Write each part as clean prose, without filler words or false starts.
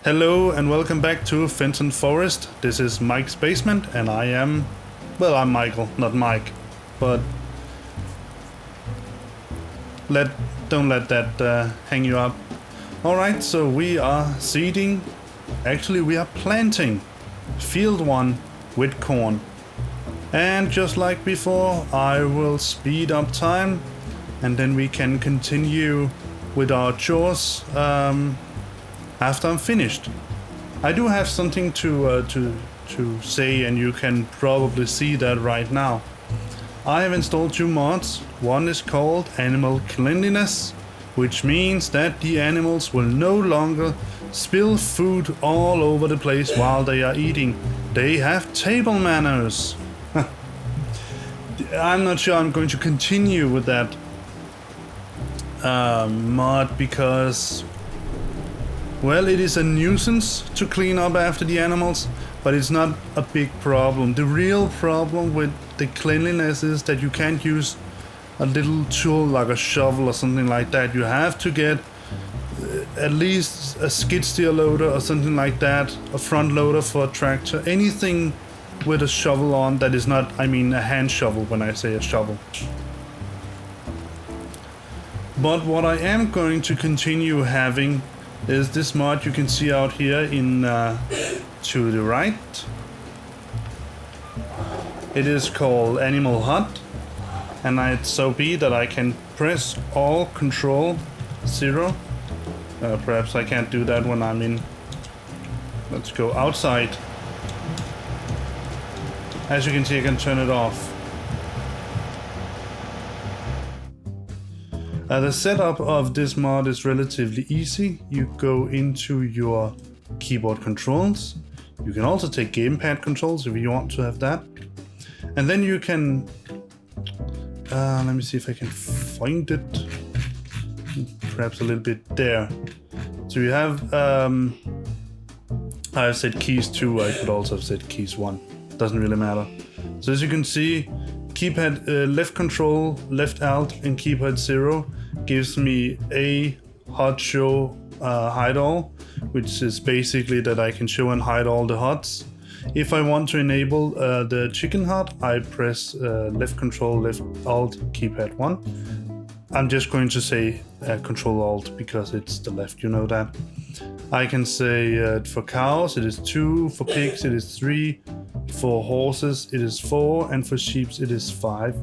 Hello and welcome back to Fenton Forest. This is Mike's basement and I'm Michael, not Mike. But don't let that hang you up. Alright, so we are seeding, actually we are planting field 1 with corn. And just like before, I will speed up time and then we can continue with our chores after I'm finished. I do have something to say, and you can probably see that right now. I have installed 2 mods. One is called Animal Cleanliness, which means that the animals will no longer spill food all over the place while they are eating. They have table manners. I'm not sure I'm going to continue with that mod because, well, it is a nuisance to clean up after the animals, but it's not a big problem. The real problem with the cleanliness is that you can't use a little tool like a shovel or something like that. You have to get at least a skid steer loader or something like that, a front loader for a tractor, anything with a shovel on that is not, I mean a hand shovel when I say a shovel. But what I am going to continue having is this mod you can see out here in to the right. It is called Animal Hut, and it's so be that I can press Alt Control 0. Perhaps I can't do that when I'm in. Let's go outside. As you can see, I can turn it off. The setup of this mod is relatively easy. You go into your keyboard controls. You can also take gamepad controls if you want to have that. And then you can, let me see if I can find it. Perhaps a little bit there. So you have, I've set keys 2, I could also have set keys 1. Doesn't really matter. So as you can see, keypad left control, left alt, and keypad 0 gives me a hut show hide all, which is basically that I can show and hide all the huts. If I want to enable the chicken hut, I press left control, left alt, keypad 1. I'm just going to say control alt because it's the left, you know that. I can say for cows it is 2, for pigs it is 3, for horses it is 4, and for sheep it is 5.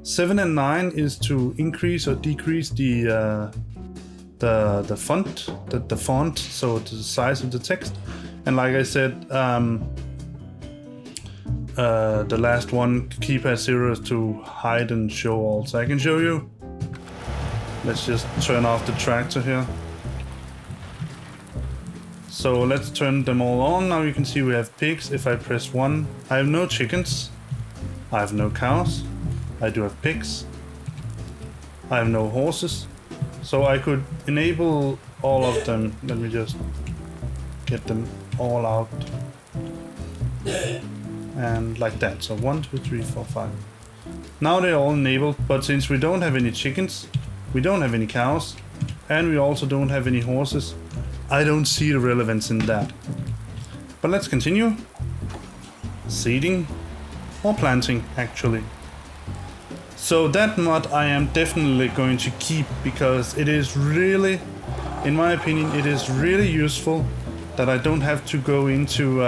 7 and 9 is to increase or decrease the font, the font, so the size of the text. And like I said, the last one, keypad 0, is to hide and show all. So I can show you. Let's just turn off the tractor here. So let's turn them all on. Now you can see we have pigs. If I press 1, I have no chickens. I have no cows. I do have pigs. I have no horses. So I could enable all of them. Let me just get them all out. And like that. So 1, 2, 3, 4, 5. Now they're all enabled, but since we don't have any chickens, we don't have any cows, and we also don't have any horses, I don't see the relevance in that. But let's continue. Seeding or planting, actually. So that mod I am definitely going to keep because it is really, in my opinion, it is really useful that I don't have to go into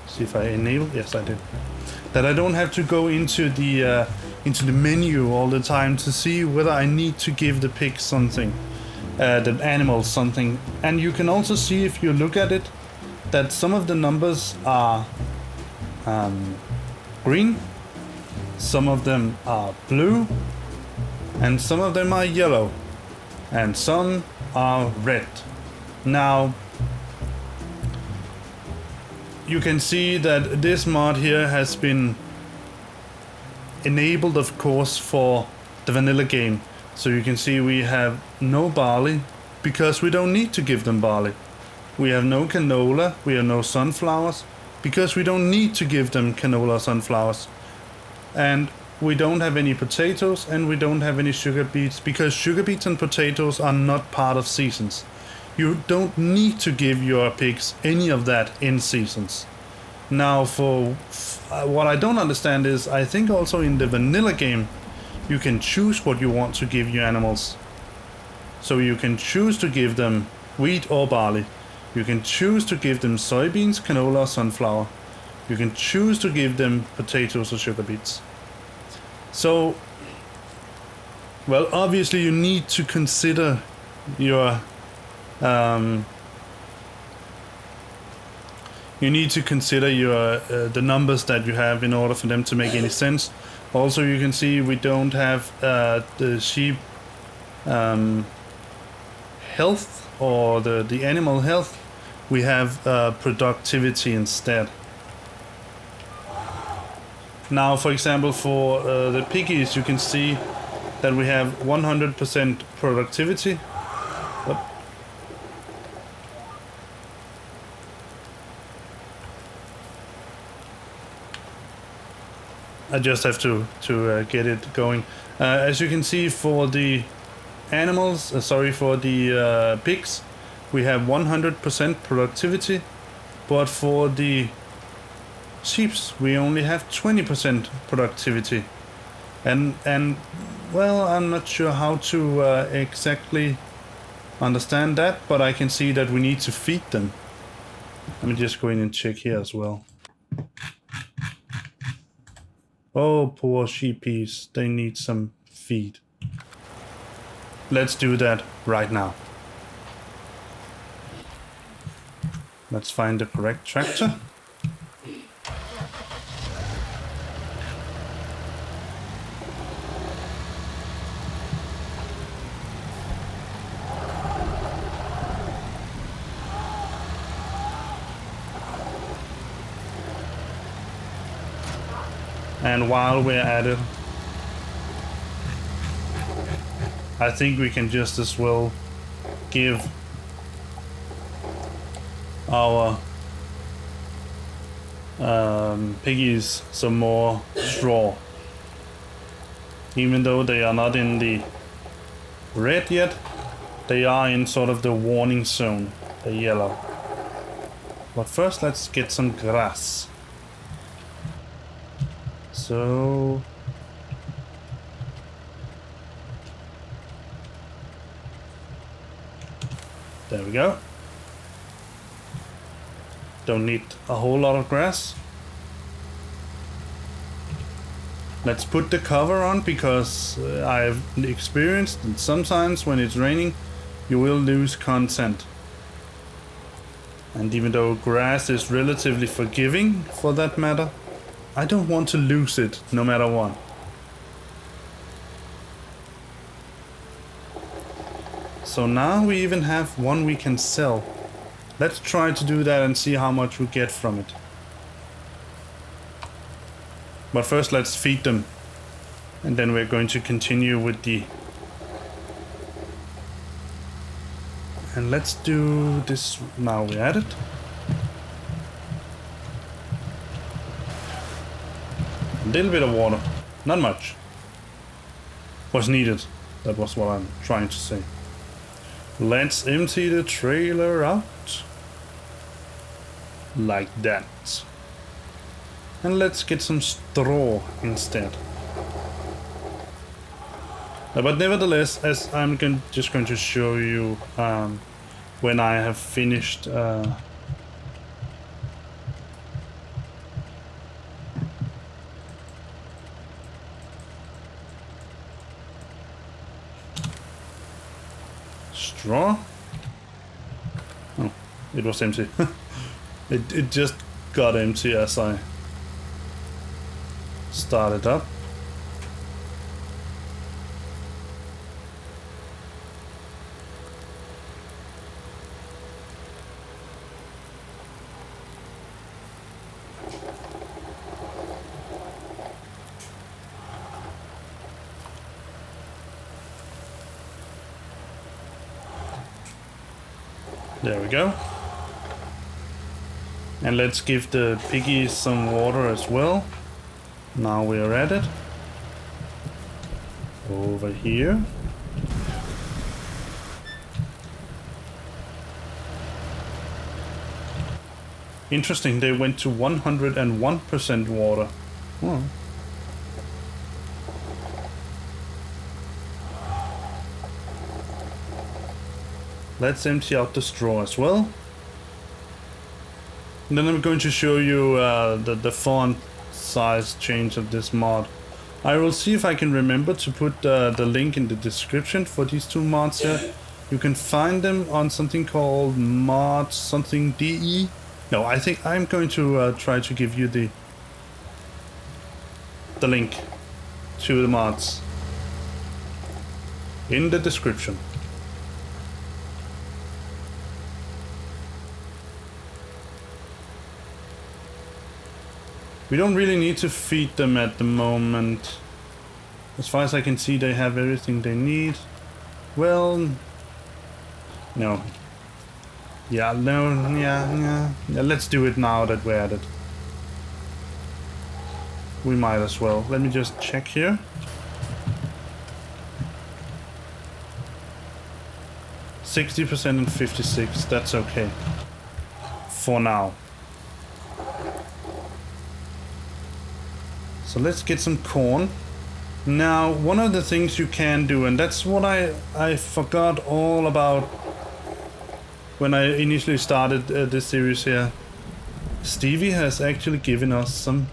see if I enable. Yes, I did. That I don't have to go into the menu all the time to see whether I need to give the pig something, the animals something. And you can also see, if you look at it, that some of the numbers are green, some of them are blue, and some of them are yellow, and some are red. Now you can see that this mod here has been enabled, of course, for the vanilla game. So you can see we have no barley because we don't need to give them barley. We have no canola, we have no sunflowers because we don't need to give them canola or sunflowers. And we don't have any potatoes and we don't have any sugar beets, because sugar beets and potatoes are not part of seasons. You don't need to give your pigs any of that in seasons. Now, for what I don't understand is, I think also in the vanilla game, you can choose what you want to give your animals. So you can choose to give them wheat or barley. You can choose to give them soybeans, canola, or sunflower. You can choose to give them potatoes or sugar beets. So, well, obviously you need to consider your the numbers that you have in order for them to make any sense. Also, you can see we don't have the sheep health or the animal health. We have productivity instead. Now, for example, for the piggies, you can see that we have 100% productivity. I just have to get it going. As you can see, for the animals, for the pigs, we have 100% productivity, but for the sheep, we only have 20% productivity. And well, I'm not sure how to exactly understand that, but I can see that we need to feed them. Let me just go in and check here as well. Oh, poor sheepies, they need some feed. Let's do that right now. Let's find the correct tractor. And while we're at it, I think we can just as well give our piggies some more straw. Even though they are not in the red yet, they are in sort of the warning zone, the yellow. But first, let's get some grass. So there we go. Don't need a whole lot of grass. Let's put the cover on, because I've experienced that sometimes when it's raining you will lose content. And even though grass is relatively forgiving for that matter, I don't want to lose it no matter what. So now we even have one we can sell. Let's try to do that and see how much we get from it. But first let's feed them. And then we're going to continue with the... And let's do this now we're at it. A little bit of water, not much. Was needed. That was what I'm trying to say. Let's empty the trailer out. Like that. And let's get some straw instead. But nevertheless, as I'm just going to show you when I have finished straw. Oh, it was empty. it just got empty as I started up. There we go. And let's give the piggies some water as well. Now we're at it. Over here. Interesting, they went to 101% water. Oh. Let's empty out the straw as well. And then I'm going to show you the font size change of this mod. I will see if I can remember to put the link in the description for these two mods here. You can find them on something called mod something DE. No, I think I'm going to try to give you the link to the mods in the description. We don't really need to feed them at the moment. As far as I can see, they have everything they need. Well, no. Yeah, no, yeah, let's do it now that we're at it. We might as well. Let me just check here. %60% and 56%, that's okay. For now. So let's get some corn. Now, one of the things you can do, and that's what I forgot all about when I initially started this series here. Stevie has actually given us some...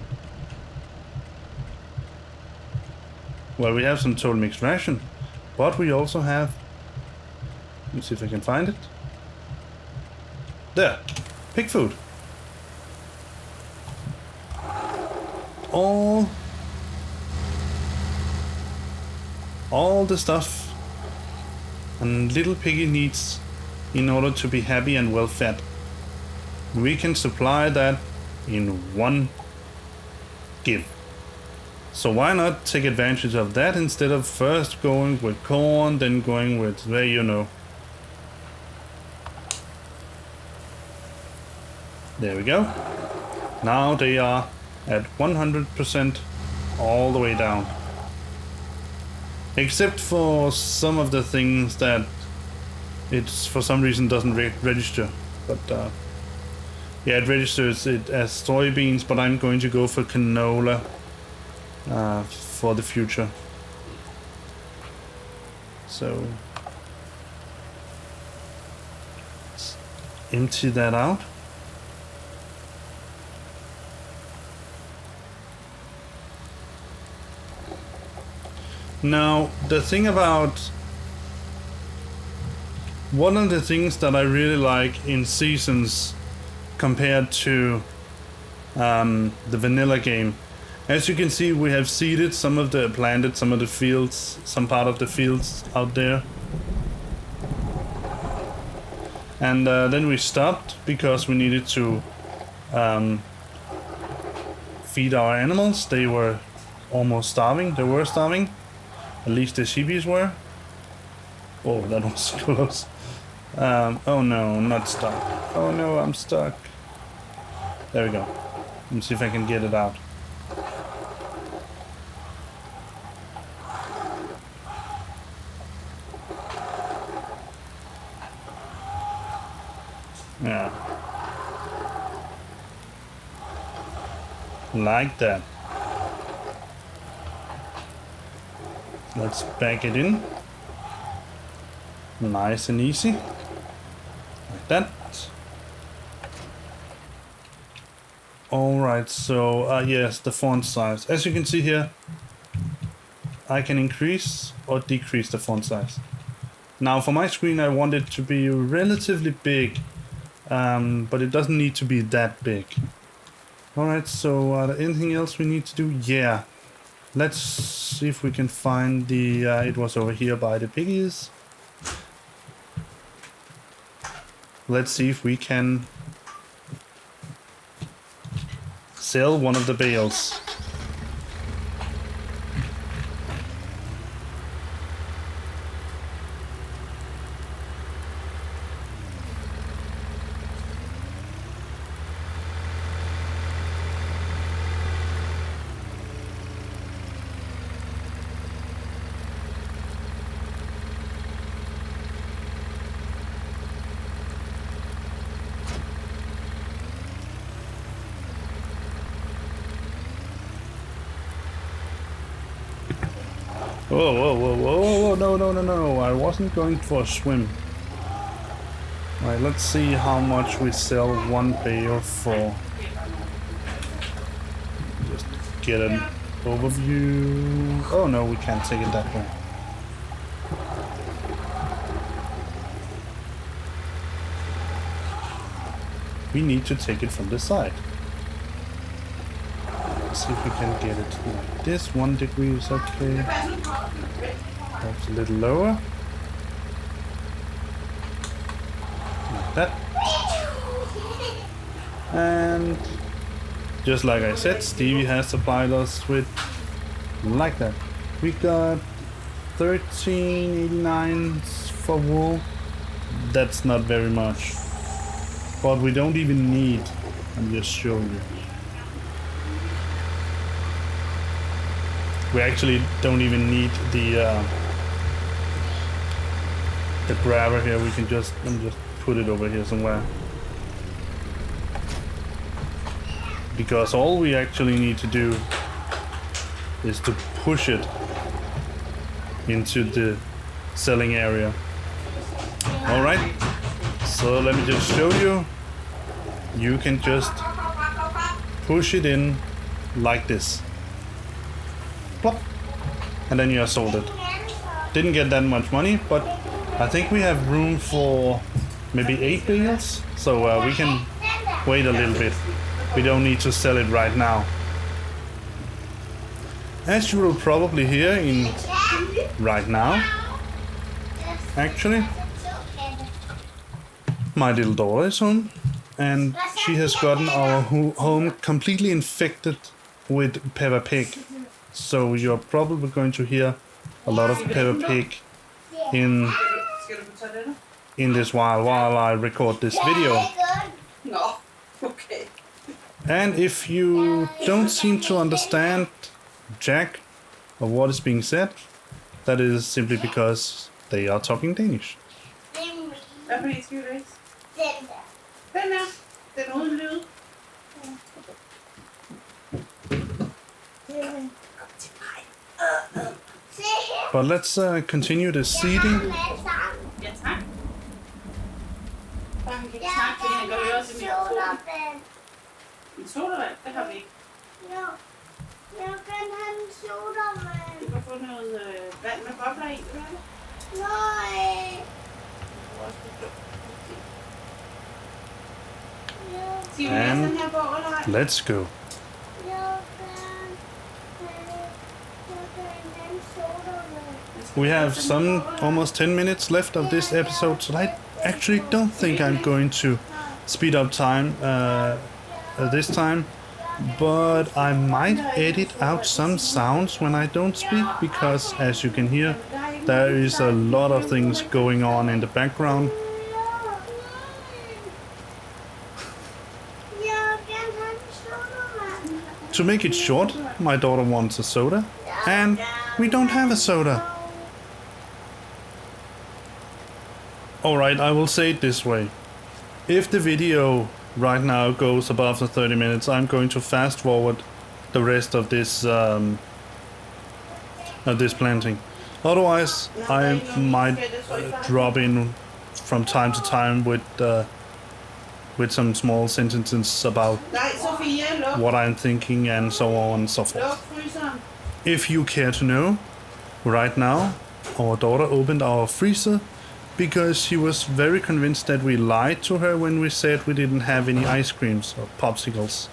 Well, we have some total mixed ration, but we also have... Let me see if I can find it. There! Pig food! All the stuff and little piggy needs in order to be happy and well fed. We can supply that in one give. So why not take advantage of that instead of first going with corn, then going with, well, you know. There we go. Now they are at 100% all the way down. Except for some of the things that it's for some reason doesn't register. But yeah, it registers it as soybeans, but I'm going to go for canola for the future. So let's empty that out. Now, the thing about... One of the things that I really like in Seasons compared to the vanilla game, as you can see, we have seeded some of the... planted some of the fields, some part of the fields out there. And then we stopped because we needed to feed our animals. They were almost starving. They were starving. At least the sheepies were. Oh, that was close. Oh no, I'm not stuck. Oh no, I'm stuck. There we go. Let me see if I can get it out. Yeah. Like that. Let's back it in. Nice and easy. Like that. Alright, so yes, the font size. As you can see here, I can increase or decrease the font size. Now for my screen I want it to be relatively big, but it doesn't need to be that big. Alright, so anything else we need to do? Yeah. Let's see if we can find the... it was over here by the piggies. Let's see if we can sell one of the bales. Whoa, whoa, whoa, whoa, whoa, no, no, no, no, I wasn't going for a swim. Alright, let's see how much we sell one bale for. Just get an overview. Oh no, we can't take it that way. We need to take it from the side. Let's see if we can get it like this. 1 degree is okay. Perhaps a little lower. Like that. And just like I said, Stevie has supplied us with like that. We got 13.89 for wool. That's not very much. But we don't even need, I'm just showing you. We actually don't even need the grabber here. We can just put it over here somewhere. Because all we actually need to do is to push it into the selling area. Alright, so let me just show you. You can just push it in like this. Plop. And then you are sold it. Didn't get that much money, but I think we have room for maybe 8 bales. So we can wait a little bit. We don't need to sell it right now. As you will probably hear in right now, actually, my little daughter is home and she has gotten our home completely infected with Peppa Pig. So you're probably going to hear a lot of Peppa Pig in this while I record this video. No, okay. And if you don't seem to understand Jack or what is being said, that is simply because they are talking Danish. Hvad for en skal vi læse? Den der. Den uden lyd. But let's continue the seeding. Ja, tak. Bare han kan ikke snakke, fordi han kan høre os i mikrofonen. En sodavand, det har vi ikke. Jo, jeg kan have en sodavand. Du kan få noget vand med bobler i, vil du have det? Nej. Skal vi læse And den her bog, eller ej? let's go. Jeg kan have en sodavand. We have some almost 10 minutes left of this episode, so I actually don't think I'm going to speed up time this time, but I might edit out some sounds when I don't speak, because as you can hear, there is a lot of things going on in the background. Jeg kan have en sodavand. To make it short, my daughter wants a soda, and we don't have a soda. Alright, I will say it this way. If the video right now goes above the 30 minutes, I'm going to fast forward the rest of this planting. Otherwise, I might drop in from time to time with some small sentences about Nej, Sofia, luk. what I'm thinking and so on and so forth. Luk fryseren. If you care to know, right now, our daughter opened our freezer because she was very convinced that we lied to her when we said we didn't have any ice creams or popsicles.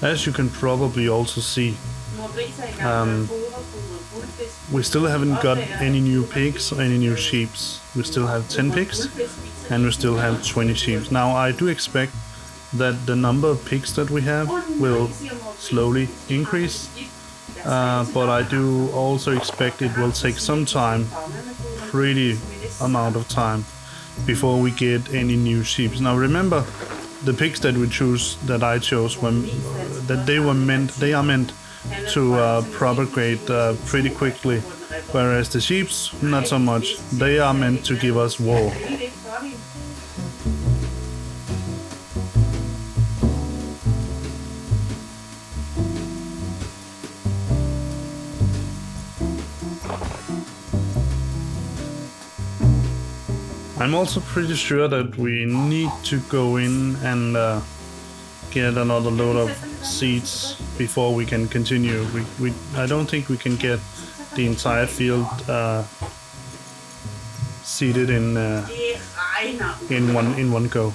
as you can probably also see, we still haven't got any new pigs or any new sheep. We still have 10 pigs and we still have 20 sheep. Now I do expect that the number of pigs that we have will slowly increase, but I do also expect it will take some time, pretty amount of time, before we get any new sheep. Now remember, the pigs that we choose, that I chose, they are meant to propagate pretty quickly, whereas the sheep, not so much. They are meant to give us wool. I'm also pretty sure that we need to go in and get another load of seeds before we can continue. I don't think we can get the entire field seeded in one go.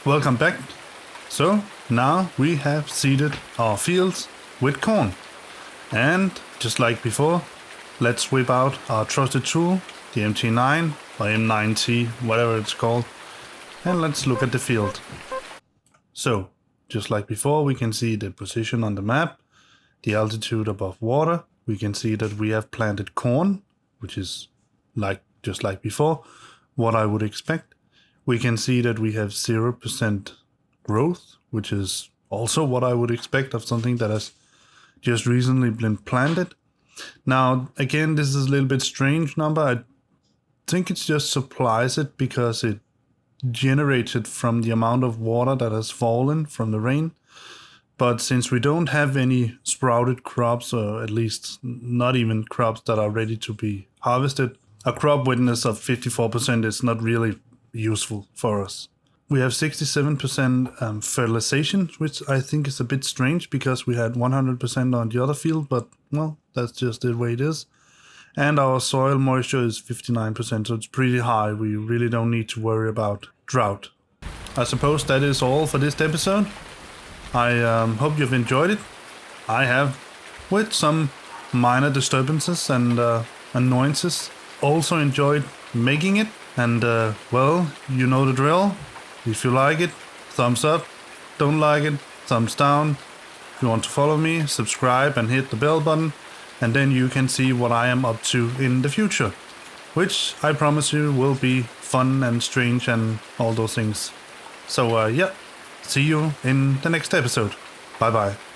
Welcome back. So now we have seeded our fields with corn. And just like before, let's whip out our trusted tool, the MT9 or M9T, whatever it's called, and let's look at the field. So, just like before, we can see the position on the map, the altitude above water. We can see that we have planted corn, which is just like before, what I would expect. We can see that we have 0% growth, which is also what I would expect of something that has just recently been planted. Now, again, this is a little bit strange number. I think it just supplies it because it generates it from the amount of water that has fallen from the rain. But since we don't have any sprouted crops, or at least not even crops that are ready to be harvested, a crop witness of 54% is not really useful for us. We have 67% fertilization, which I think is a bit strange because we had 100% on the other field, but well, that's just the way it is. And our soil moisture is 59%, so it's pretty high. We really don't need to worry about drought. I suppose that is all for this episode. I hope you've enjoyed it. I have, with some minor disturbances and annoyances. Also enjoyed making it. And well, you know the drill. If you like it, thumbs up. Don't like it, thumbs down. If you want to follow me, subscribe and hit the bell button. And then you can see what I am up to in the future. Which I promise you will be fun and strange and all those things. So yeah, see you in the next episode. Bye bye.